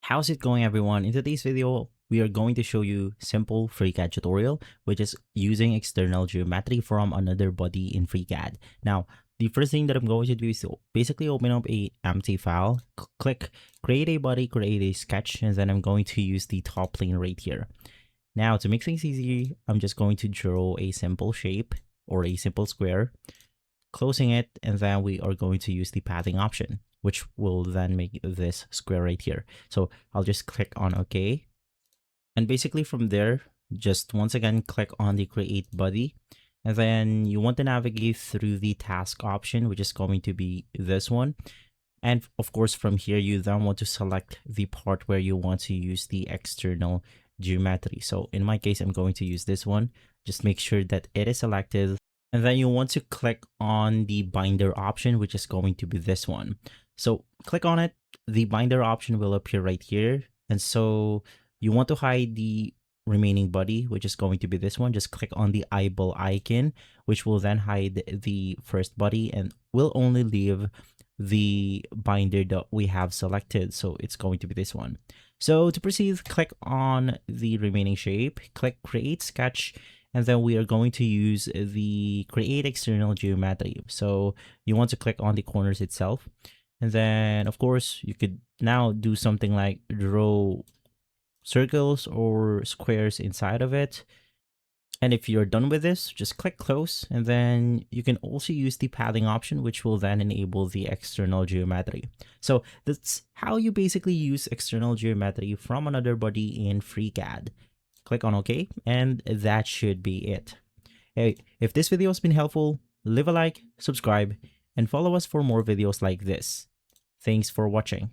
How's it going, everyone? In today's video, we are going to show you simple FreeCAD tutorial, which is using external geometry from another body in FreeCAD. Now, the first thing that I'm going to do is to basically open up a empty file, click create a body, create a sketch, and then I'm going to use the top plane right here. Now, to make things easy, I'm just going to draw a simple shape or a simple square, closing it, and then we are going to use the pathing option, which will then make this square right here. So I'll just click on OK. And basically from there, just once again, click on the create body. And then you want to navigate through the task option, which is going to be this one. And of course, from here, you then want to select the part where you want to use the external geometry. So in my case, I'm going to use this one. Just make sure that it is selected. And then you want to click on the binder option, which is going to be this one. So click on it. The binder option will appear right here. And so you want to hide the remaining body, which is going to be this one. Just click on the eyeball icon, which will then hide the first body and will only leave the binder that we have selected. So it's going to be this one. So to proceed, click on the remaining shape, click create sketch, and then we are going to use the create external geometry. So you want to click on the corners itself. And then of course you could now do something like draw circles or squares inside of it. And if you're done with this, just click close, and then you can also use the pathing option, which will then enable the external geometry. So that's how you basically use external geometry from another body in FreeCAD. Click on OK, and that should be it. Hey, if this video has been helpful, leave a like, subscribe, and follow us for more videos like this. Thanks for watching.